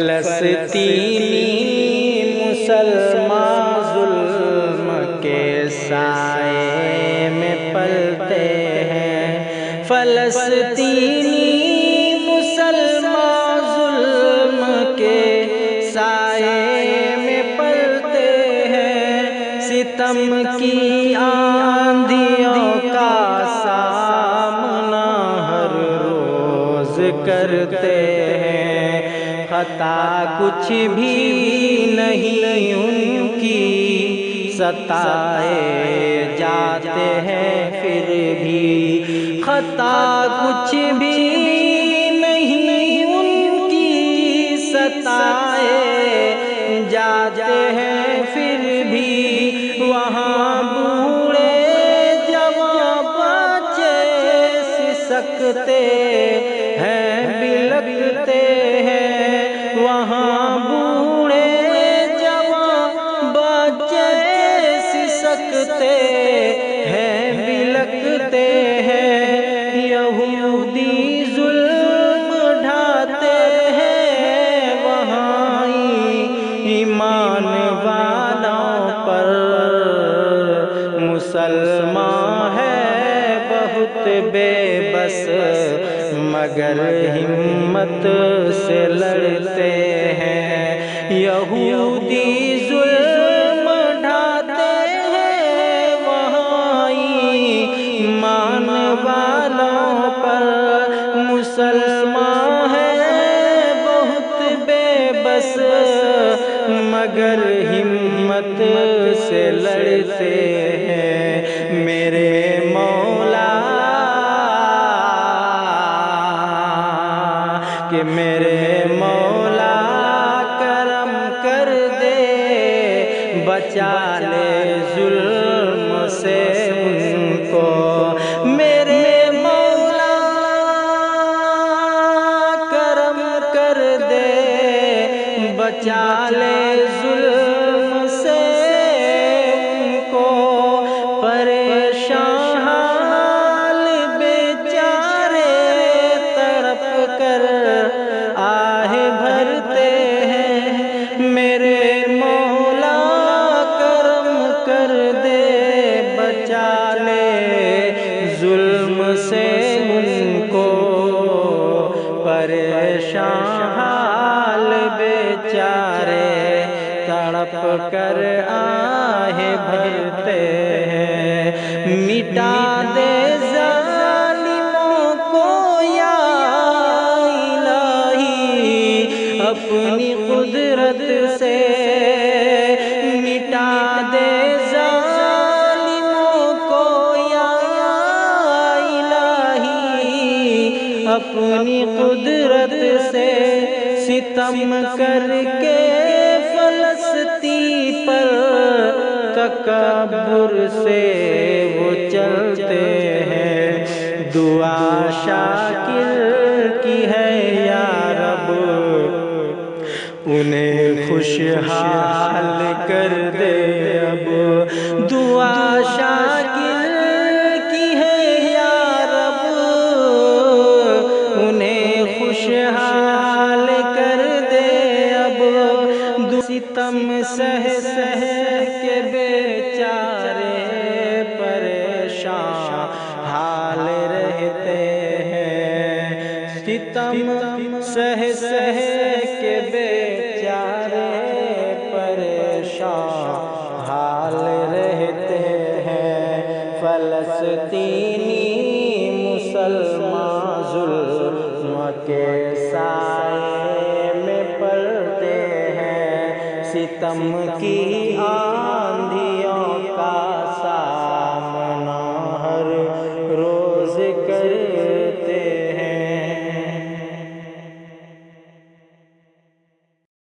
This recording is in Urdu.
فلسطینی مسلمان ظلم کے سائے میں پلتے ہیں۔ فلسطینی مسلمان ظلم کے سائے میں پلتے ہیں۔ ستم کی آندھیوں کا سامنا ہر روز کرتے ہیں۔ خطا کچھ بھی نہیں ان کی، ستائے جاتے ہیں پھر بھی۔ خطا کچھ بھی نہیں ان کی، ستائے جاتے ہیں پھر بھی۔ وہاں بوڑھے جوان بچے سسکتے ہیں، بلکتے ہیں۔ وہاں بوڑھے جوان بچے سسکتے ہیں، بلکتے ہیں۔ یہودی ظلم ڈھاتے ہیں وہاں ایمان والوں پر۔ مسلمان ہے بہت بے بس مگر ہمت سے لڑتے ہیں۔ یہودی ظلم ڈھاتے ہیں وہاں ایمان والوں پر۔ مسلمان ہے بہت بے بس مگر ہمت سے لڑتے ہیں۔ میرے مولا کہ میرے مولا کرم کر دے، بچا لے ظلم سے ان کو۔ میرے مولا کرم کر دے، بچا لے ظلم سے ان کو۔ پریشان حال بیچارے تڑپ کر آہ بھرتے ہیں۔ میرے مولا کرم کر دے، بچا لے ظلم سے ان کو۔ پریشان حال بیچارے تڑپ کر آہ بھرتے ہیں۔ مٹا دے ظالموں کو یا الہی اپنی قدرت سے۔ مٹا دے ظالموں کو یا الہی اپنی قدرت سے۔ ستم کر کے فلسطین پر تکبر سے وہ چلتے ہیں۔ دعا شاکر کی ہے یا رب، انہیں خوشحال کر دے اب۔ دعا شاکر کی ہے یا رب، انہیں خوشحال کر دے اب۔ ستم سہ سہ کے بیچارے پریشان حال رہتے ہیں۔ ستم سہ سہ کے بیچارے پریشان حال رہتے ہیں۔ فلسطینی مسلمان ظلم کے سائے میں پلتے ہیں۔ ستم کی آندھیوں